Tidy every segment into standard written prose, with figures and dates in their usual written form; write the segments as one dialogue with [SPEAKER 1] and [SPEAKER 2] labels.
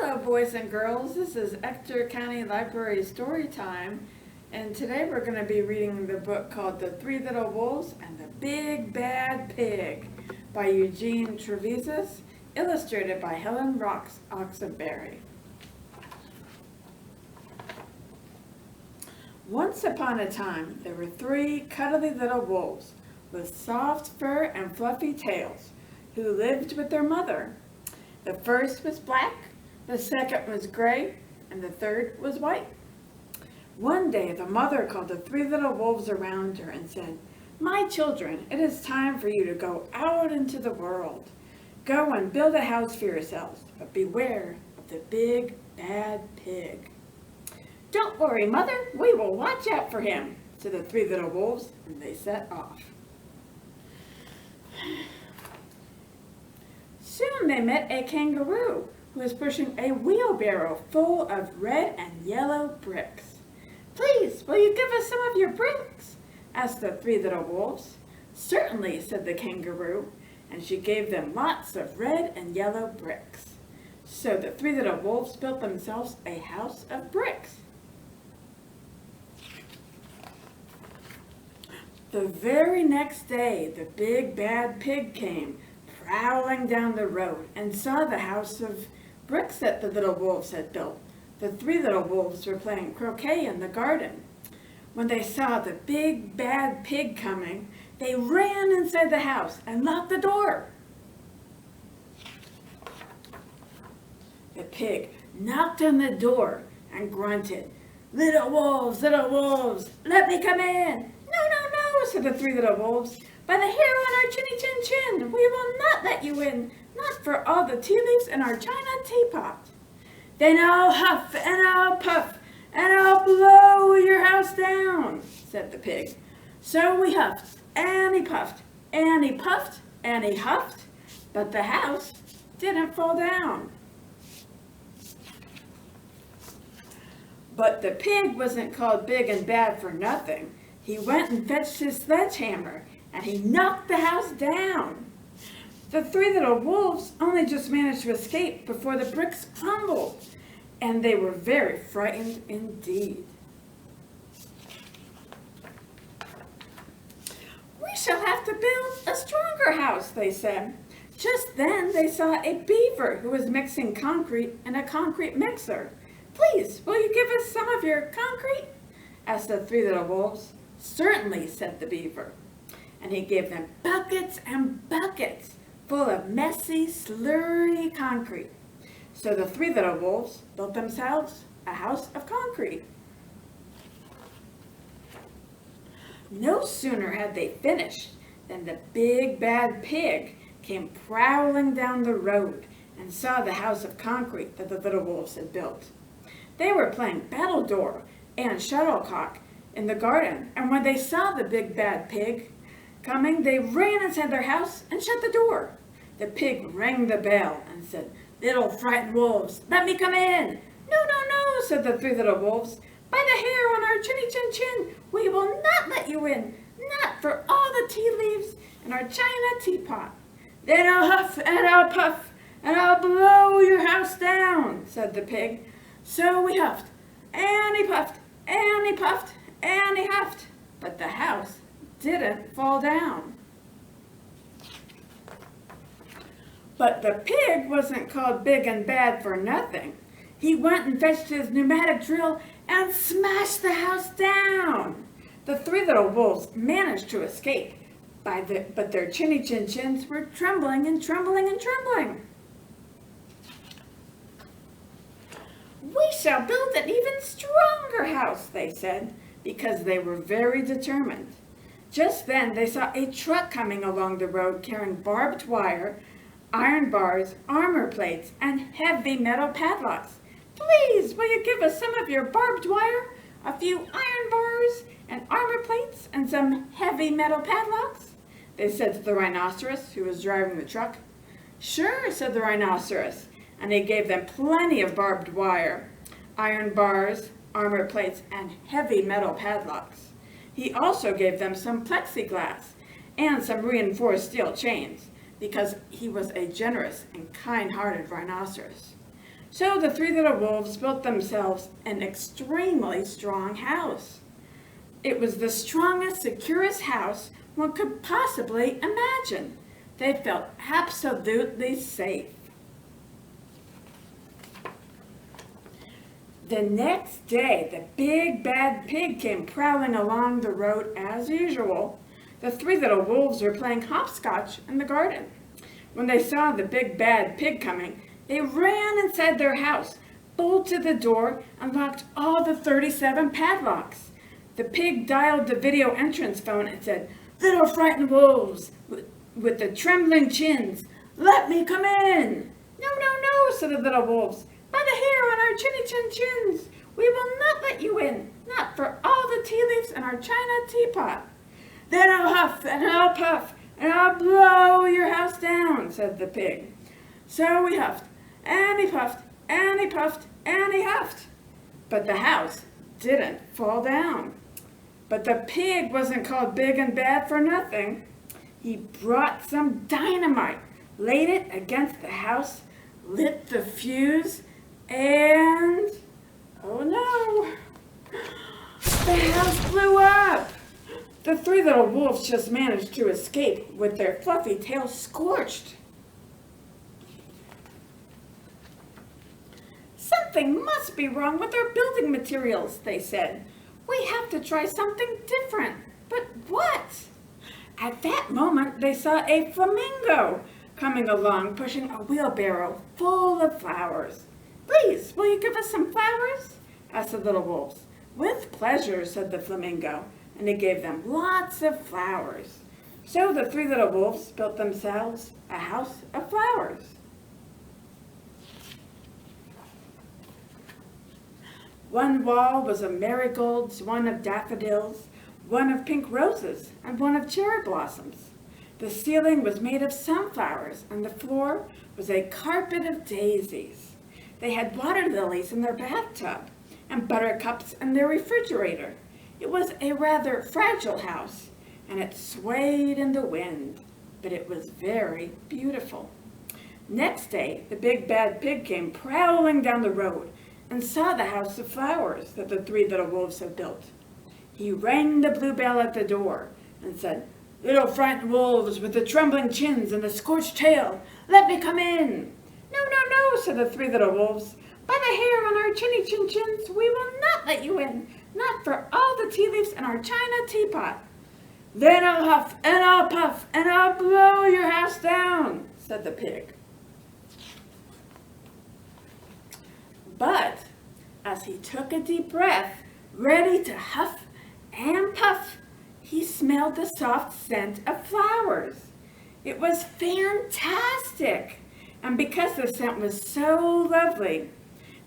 [SPEAKER 1] Hello, boys and girls. This is Ector County Library Story Time, and today we're going to be reading the book called The Three Little Wolves and the Big Bad Pig by Eugene Trevisan, illustrated by Helen Oxenberry. Once upon a time, there were three cuddly little wolves with soft fur and fluffy tails who lived with their mother. The first was black, the second was gray, and the third was white. One day the mother called the three little wolves around her and said, "My children, it is time for you to go out into the world. Go and build a house for yourselves, but beware of the big bad pig." "Don't worry, Mother, we will watch out for him," said the three little wolves, and they set off. Soon they met a kangaroo who was pushing a wheelbarrow full of red and yellow bricks. "Please, will you give us some of your bricks?" asked the three little wolves. "Certainly," said the kangaroo, and she gave them lots of red and yellow bricks. So the three little wolves built themselves a house of bricks. The very next day, the big bad pig came prowling down the road and saw the house of bricks that the little wolves had built. The three little wolves were playing croquet in the garden. When they saw the big bad pig coming, they ran inside the house and locked the door. The pig knocked on the door and grunted, little wolves, let me come in." No, said the three little wolves. "By the hair on our chinny chin chin, we will not let you in, not for all the tea leaves in our china teapot." "Then I'll huff and I'll puff and I'll blow your house down," said the pig. So he huffed and he puffed and he puffed and he huffed, but the house didn't fall down. But the pig wasn't called big and bad for nothing. He went and fetched his sledgehammer, and he knocked the house down. The three little wolves only just managed to escape before the bricks crumbled, and they were very frightened indeed. "We shall have to build a stronger house," they said. Just then they saw a beaver who was mixing concrete in a concrete mixer. "Please, will you give us some of your concrete?" asked the three little wolves. "Certainly," said the beaver, and he gave them buckets and buckets full of messy, slurry concrete. So the three little wolves built themselves a house of concrete. No sooner had they finished than the big bad pig came prowling down the road and saw the house of concrete that the little wolves had built. They were playing battledore and shuttlecock in the garden, and when they saw the big bad pig coming, they ran inside their house and shut the door. The pig rang the bell and said, "Little frightened wolves, let me come in." No, said the three little wolves. "By the hair on our chinny chin chin, we will not let you in, not for all the tea leaves in our china teapot." "Then I'll huff and I'll puff and I'll blow your house down," said the pig. So he huffed and he puffed and he puffed and he huffed, but the house didn't fall down. But the pig wasn't called big and bad for nothing. He went and fetched his pneumatic drill and smashed the house down. The three little wolves managed to escape, but their chinny chin chins were trembling and trembling and trembling. "We shall build an even stronger house," they said, because they were very determined. Just then they saw a truck coming along the road carrying barbed wire, iron bars, armor plates, and heavy metal padlocks. "Please, will you give us some of your barbed wire, a few iron bars, and armor plates, and some heavy metal padlocks?" they said to the rhinoceros who was driving the truck. "Sure," said the rhinoceros, and he gave them plenty of barbed wire, iron bars, armor plates, and heavy metal padlocks. He also gave them some plexiglass and some reinforced steel chains, because he was a generous and kind-hearted rhinoceros. So the three little wolves built themselves an extremely strong house. It was the strongest, securest house one could possibly imagine. They felt absolutely safe. The next day, the big bad pig came prowling along the road as usual. The three little wolves were playing hopscotch in the garden. When they saw the big bad pig coming, they ran inside their house, bolted the door, and locked all the 37 padlocks. The pig dialed the video entrance phone and said, "Little frightened wolves with the trembling chins, let me come in." "No, no, no," said the little wolves. "By the hair on our chins, we will not let you in, not for all the tea leaves in our china teapot." "Then I'll huff and I'll puff and I'll blow your house down," said the pig. So he huffed and he puffed and he puffed and he huffed. But the house didn't fall down. But the pig wasn't called big and bad for nothing. He brought some dynamite, laid it against the house, lit the fuse, and, oh no, the house blew up. The three little wolves just managed to escape with their fluffy tails scorched. "Something must be wrong with our building materials," they said. "We have to try something different." But what? At that moment, they saw a flamingo coming along, pushing a wheelbarrow full of flowers. "Please, will you give us some flowers?" asked the little wolves. "With pleasure," said the flamingo, and he gave them lots of flowers. So the three little wolves built themselves a house of flowers. One wall was of marigolds, one of daffodils, one of pink roses, and one of cherry blossoms. The ceiling was made of sunflowers, and the floor was a carpet of daisies. They had water lilies in their bathtub and buttercups in their refrigerator. It was a rather fragile house, and it swayed in the wind, but it was very beautiful. Next day, the big bad pig came prowling down the road and saw the house of flowers that the three little wolves had built. He rang the blue bell at the door and said, "Little frightened wolves with the trembling chins and the scorched tail, let me come in." "No, no, no," said the three little wolves. "By the hair on our chins, we will not let you in, not for all the tea leaves in our china teapot." "Then I'll huff and I'll puff and I'll blow your house down," said the pig. But as he took a deep breath, ready to huff and puff, he smelled the soft scent of flowers. It was fantastic, and because the scent was so lovely,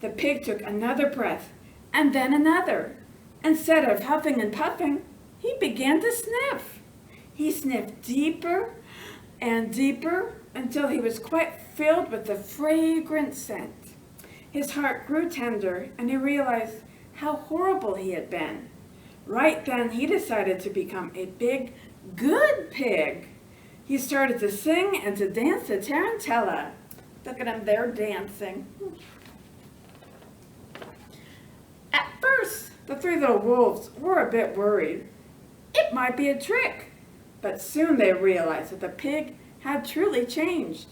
[SPEAKER 1] the pig took another breath and then another. Instead of huffing and puffing, he began to sniff. He sniffed deeper and deeper until he was quite filled with the fragrant scent. His heart grew tender, and he realized how horrible he had been. Right then, he decided to become a big, good pig. He started to sing and to dance to Tarantella. Look at him there dancing. At first, the three little wolves were a bit worried. It might be a trick, but soon they realized that the pig had truly changed.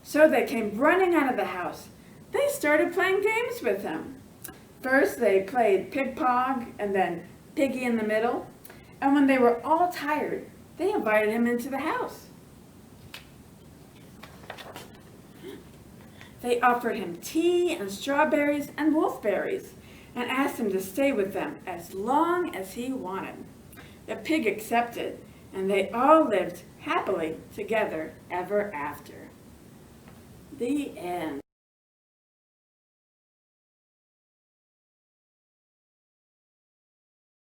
[SPEAKER 1] So they came running out of the house. They started playing games with him. First, they played Pig Pong and then Piggy in the Middle. And when they were all tired, they invited him into the house. They offered him tea and strawberries and wolfberries and asked him to stay with them as long as he wanted. The pig accepted, and they all lived happily together ever after. The end.